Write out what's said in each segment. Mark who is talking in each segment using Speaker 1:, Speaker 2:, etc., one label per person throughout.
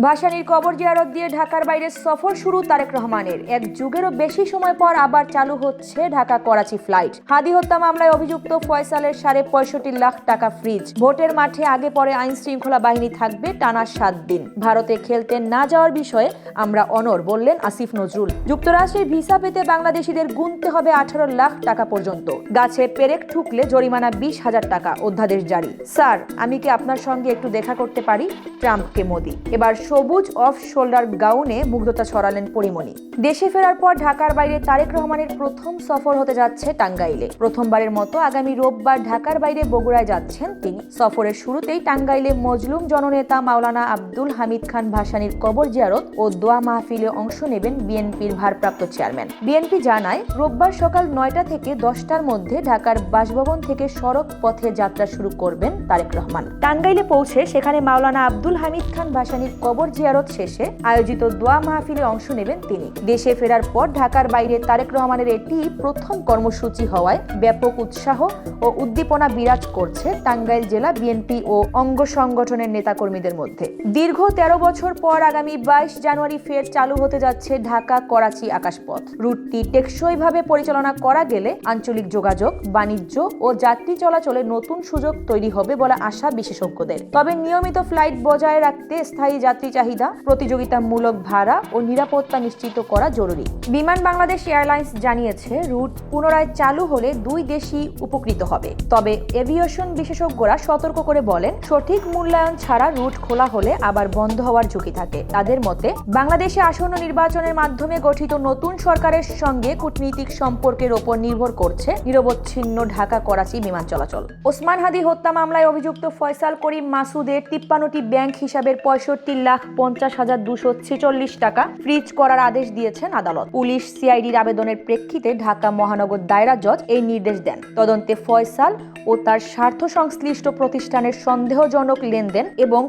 Speaker 1: ভাসানীর কবর জিয়ারত দিয়ে ঢাকার বাইরে সফর শুরু তারেক রহমানের। এক যুগেরও বেশি সময় পর আবার চালু হচ্ছে ঢাকা করাচি ফ্লাইট। হাদি হত্যা মামলায় অভিযুক্ত ফয়সালের 65.5 লাখ টাকা ফ্রিজ। ভোটের মাঠে আগে পরে আইন শৃঙ্খলা বাহিনী থাকবে টানা 7 দিন। ভারতে খেলতে না যাওয়ার বিষয়ে আমরা অনড়, বললেন আসিফ নজরুল। যুক্তরাষ্ট্রের ভিসা পেতে বাংলাদেশিদের গুনতে হবে 18 লাখ টাকা পর্যন্ত। গাছে পেরেক ঠুকলে জরিমানা 20,000 টাকা, অধ্যাদেশ জারি। স্যার, আমি কি আপনার সঙ্গে একটু দেখা করতে পারি? ট্রাম্পকে মোদি। এবার সবুজ অফ শোল্ডার গাউনে মুগ্ধতা ছড়ালেন পরিমণি। দেশে ফেরার পর ঢাকার বাইরে তারেক রহমানের প্রথম সফর হতে যাচ্ছে টাঙ্গাইলে। প্রথমবারের মতো আগামী রোববার ঢাকার বাইরে বগুড়ায় যাচ্ছেন তিনি। সফরের শুরুতেই টাঙ্গাইলে মজলুম জননেতা মাওলানা আব্দুল হামিদ খান ভাসানীর কবর জিয়ারত ও দোয়া মাহফিলে অংশ নেবেন বিএনপির ভারপ্রাপ্ত চেয়ারম্যান। বিএনপি জানায়, রোববার সকাল 9টা থেকে 10টার মধ্যে ঢাকার বাসভবন থেকে সড়ক পথে যাত্রা শুরু করবেন তারেক রহমান। টাঙ্গাইলে পৌঁছে সেখানে মাওলানা আব্দুল হামিদ খান ভাসানীর কবর জিয়ারত শেষে আয়োজিত দোয়া মাহফিলে অংশ নেবেন তিনি। দেশে ফেরার পর ঢাকার বাইরে তারেক রহমানের এটি প্রথম কর্মসূচি হওয়ায় ব্যাপক উৎসাহ ও উদ্দীপনা বিরাজ করছে টাঙ্গাইল জেলা বিএনপি ও অঙ্গ সংগঠনের নেতাকর্মীদের মধ্যে। দীর্ঘ 13 বছর পর আগামী 22 জানুয়ারি ফের চালু হতে যাচ্ছে ঢাকা করাচি আকাশপথ। রুটটি টেকসইভাবে পরিচালনা করা গেলে আঞ্চলিক যোগাযোগ, বাণিজ্য ও যাত্রী চলাচলে নতুন সুযোগ তৈরি হবে বলে আশা বিশেষজ্ঞদের। তবে নিয়মিত ফ্লাইট বজায় রাখতে স্থায়ী যাত্রী চাহিদা, প্রতিযোগিতামূলক ভাড়া ও নিরাপত্তা নিশ্চিত করা জরুরি। বিমান বাংলাদেশ এয়ারলাইন্স জানিয়েছে, রুট পুনরায় চালু হলে দুই দেশই উপকৃত হবে। তবে এভিয়েশন বিশেষজ্ঞরা সতর্ক করে বলেন, সঠিক মূল্যায়ন ছাড়া রুট খোলা হলে আবার বন্ধ হওয়ার ঝুঁকি থাকে। তাদের মতে, বাংলাদেশে আসন্ন নির্বাচনের মাধ্যমে গঠিত নতুন সরকারের সঙ্গে কূটনীতিক সম্পর্কের ওপর নির্ভর করছে নিরবচ্ছিন্ন ঢাকা করাচি বিমান চলাচল। ওসমান হাদি হত্যা মামলায় অভিযুক্ত ফয়সাল করিম মাসুদের 53টি ব্যাংক হিসাবের 65,50,246 টাকা ফ্রিজ করার আদেশ দিয়েছেন আদালত। পুলিশ সিআইডির আবেদনের প্রেক্ষিতে ঢাকা মহানগর দায়রা জজ এই নির্দেশ দেন। তদন্তে ফয়সাল ও তার স্বার্থ সংশ্লিষ্ট প্রতিষ্ঠানের সন্দেহজনক লেনদেন এবং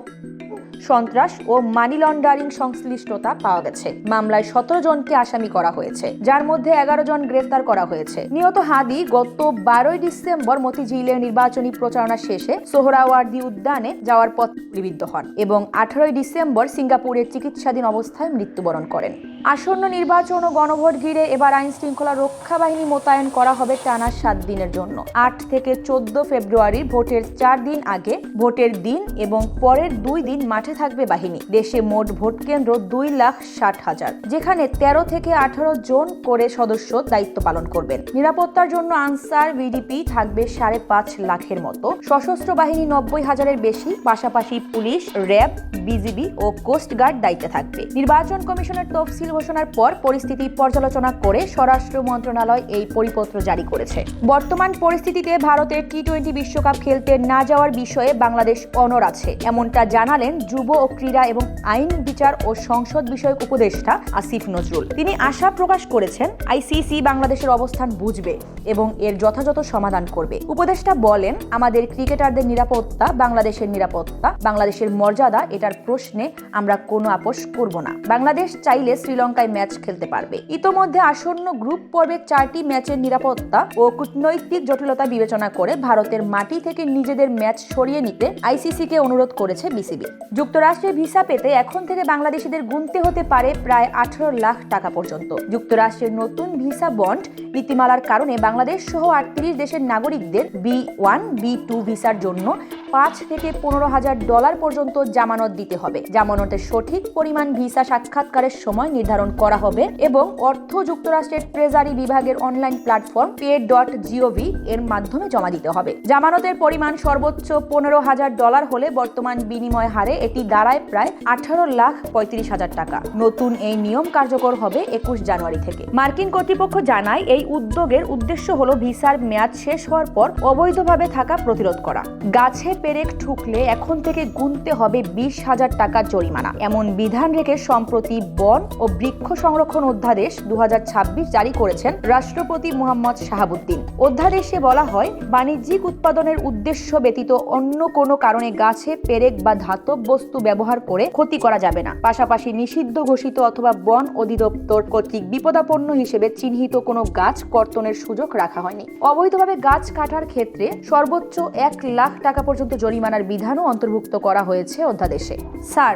Speaker 1: সন্ত্রাস ও মানি লন্ডারিং সংশ্লিষ্টতা পাওয়া গেছে। মামলায় 17 জনকে আসামি করা হয়েছে, যার মধ্যে 11 জন গ্রেফতার করা হয়েছে। নিহত হাদি গত 12 ডিসেম্বর মতিঝিলে নির্বাচনী প্রচারণা শেষে সোহরাওয়ার্দী উদ্যানে যাওয়ার পথ গুলিবিদ্ধ হন এবং 18 ডিসেম্বর সিঙ্গাপুরে চিকিৎসাধীন অবস্থায় মৃত্যুবরণ করেন। আসন্ন নির্বাচন ও গণভোট ঘিরে এবার আইন শৃঙ্খলা রক্ষা বাহিনী মোতায়েন করা হবে টানা 7 দিনের জন্য। 8 থেকে 14 ফেব্রুয়ারি ভোটের 4 দিন আগে, ভোটের দিন এবং পরের 2 দিন মাঠে থাকবে বাহিনী। দেশে মোট ভোট কেন্দ্র 2,60,000, যেখানে 13 থেকে 18 জন করে সদস্য দায়িত্ব পালন করবেন। নিরাপত্তার জন্য আনসার ভিডিপি থাকবে 5.5 লাখের মতো। সশস্ত্র বাহিনী 90,000-এর বেশি, পাশাপাশি পুলিশ, র্যাব, বিজিবি ও কোস্ট গার্ড দায়িত্বে থাকবে। নির্বাচন কমিশনের তফসিল ঘোষণার পর পরিস্থিতি পর্যালোচনা করে স্বরাষ্ট্র মন্ত্রণালয় এই পরিপত্র জারি করেছে। বর্তমান পরিস্থিতিতে ভারতের টি-20 বিশ্বকাপ খেলতে না যাওয়ার বিষয়ে বাংলাদেশ অনড় আছে, এমনটা জানালেন যুব ও ক্রীড়া এবং আইন বিচার ও সংসদ বিষয়ক উপদেষ্টা আসিফ নজরুল। তিনি আশা প্রকাশ করেছেন, আইসিসি বাংলাদেশের অবস্থান বুঝবে এবং এর যথাযথ সমাধান করবে। উপদেষ্টা বলেন, আমাদের ক্রিকেটারদের নিরাপত্তা, বাংলাদেশের নিরাপত্তা, বাংলাদেশের মর্যাদা, এটার প্রশ্নে আমরা কোনো আপোষ করব না। বাংলাদেশ চাইলে শ্রীলঙ্কায় ম্যাচ খেলতে পারবে। ইতোমধ্যে আসন্ন গ্রুপ পর্বের 4টি ম্যাচের নিরাপত্তা ও কূটনৈতিক জটিলতা বিবেচনা করে ভারতের মাটি থেকে নিজেদের ম্যাচ সরিয়ে নিতে আইসিসিকে অনুরোধ করেছে বিসিবি। যুক্তরাষ্ট্রের ভিসা পেতে এখন থেকে বাংলাদেশিদের গুনতে হতে পারে প্রায় 18 লাখ টাকা পর্যন্ত। যুক্তরাষ্ট্রের নতুন ভিসা বন্ড নীতিমালার কারণে বাংলাদেশ সহ 38 দেশের নাগরিকদের B1, B2 ভিসার জন্য $5,000 থেকে $15,000 পর্যন্ত জামানত দিতে হবে। জামানতের সঠিক পরিমাণ ভিসা সাক্ষাৎকারের সময় নির্ধারণ করা হবে এবং অর্থ যুক্তরাষ্ট্রের ট্রেজারি বিভাগের অনলাইন প্ল্যাটফর্ম pay.gov এর মাধ্যমে জমা দিতে হবে। জামানতের পরিমাণ সর্বোচ্চ $15,000 হলে বর্তমান বিনিময় হারে এটি দাঁড়ায় প্রায় 18,35,000 টাকা। নতুন এই নিয়ম কার্যকর হবে 21 জানুয়ারি থেকে। মার্কিন কর্তৃপক্ষ জানায়, এই উদ্যোগের উদ্দেশ্য হলো ভিসার মেয়াদ শেষ হওয়ার পর অবৈধভাবে থাকা প্রতিরোধ করা। গাছে পেরেক ঠুকলে এখন থেকে গুনতে হবে 20,000 টাকা জরিমানা। এমন বিধান রেখে সম্প্রতি বন ও বৃক্ষ সংরক্ষণ অধ্যাদেশ 2026 জারি করেছেন রাষ্ট্রপতি মোহাম্মদ শাহাবুদ্দিন। অধ্যাদেশে বলা হয়, বাণিজ্যিক উৎপাদনের উদ্দেশ্য ব্যতীত অন্য কোনো কারণে গাছে পেরেক বা ধাতব বস্তু ব্যবহার করে ক্ষতি করা যাবে না। পাশাপাশি নিষিদ্ধ ঘোষিত অথবা বন অধিদপ্তর কর্তৃক বিপদাপন্ন হিসেবে চিহ্নিত কোনো গাছ কর্তনের সুযোগ রাখা হয়নি। অবৈধভাবে গাছ কাটার ক্ষেত্রে সর্বোচ্চ 1 লাখ টাকা পর্যন্ত জরিমানার বিধানও অন্তর্ভুক্ত করা হয়েছে অধ্যাদেশে। স্যার,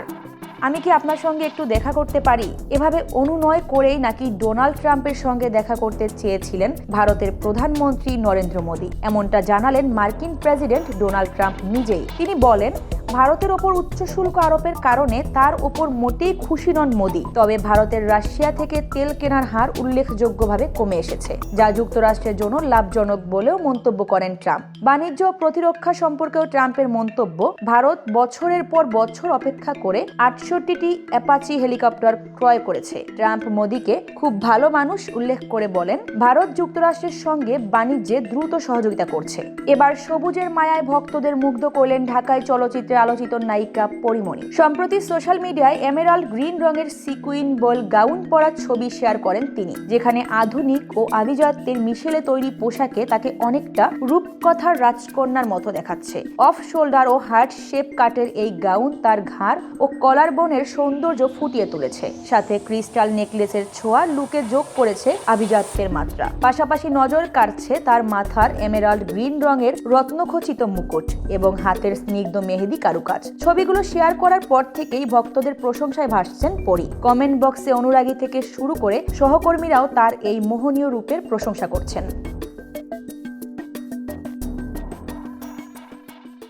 Speaker 1: আমি কি আপনার সঙ্গে একটু দেখা করতে পারি? এভাবে অনুনয় করেই নাকি ডোনাল্ড ট্রাম্পের সঙ্গে দেখা করতে চেয়েছিলেন ভারতের প্রধানমন্ত্রী নরেন্দ্র মোদী। এমনটা জানালেন মার্কিন প্রেসিডেন্ট ডোনাল্ড ট্রাম্প নিজেই। তিনি বলেন, ভারতের ওপর উচ্চ শুল্ক আরোপের কারণে তার ওপর মোটেই খুশি নন মোদী। তবে ভারতের রাশিয়া থেকে তেল কেনার হার উল্লেখযোগ্যভাবে কমে এসেছে, যা যুক্তরাষ্ট্রের জন্য লাভজনক বলেও মন্তব্য করেন ট্রাম্প। বাণিজ্য ও প্রতিরক্ষা সম্পর্কেও ট্রাম্পের মন্তব্য, ভারত বছরের পর বছর অপেক্ষা করে 68টি অ্যাপাচি হেলিকপ্টার ক্রয় করেছে। ট্রাম্প মোদীকে খুব ভালো মানুষ উল্লেখ করে বলেন, ভারত যুক্তরাষ্ট্রের সঙ্গে বাণিজ্যে দ্রুত সহযোগিতা করছে। এবার সবুজের মায়ায় ভক্তদের মুগ্ধ করলেন ঢাকায় চলচ্চিত্রে আলোচিত নায়িকা পরিমণি। সম্প্রতি সোশ্যাল মিডিয়ায় এমেরাল্ড গ্রিন রঙের সিকুইন বল গাউন পরা ছবি শেয়ার করেন তিনি, যেখানে আধুনিক ও আভিজাত্যের মিশেলে তৈরি পোশাকে তাকে অনেকটা রূপকথার রাজকন্যার মতো দেখাচ্ছে। অফ শোল্ডার ও হার্ট শেপ কাটের এই গাউন তার ঘাড় ও কলার বোনের সৌন্দর্য ফুটিয়ে তুলেছে, সাথে ক্রিস্টাল নেকলেসের ছোঁয়া লুকে যোগ করেছে আভিজাত্যের মাত্রা। পাশাপাশি নজর কাড়ছে তার মাথার এমেরাল্ড গ্রিন রঙের রত্নখচিত মুকুট এবং হাতের স্নিগ্ধ মেহেদি কারুকাজ। ছবিগুলো শেয়ার করার পর থেকেই ভক্তদের প্রশংসায় ভাসছেন পরি। কমেন্ট বক্সে অনুরাগী থেকে শুরু করে সহকর্মীরাও তার এই মোহনীয় রূপের প্রশংসা করছেন।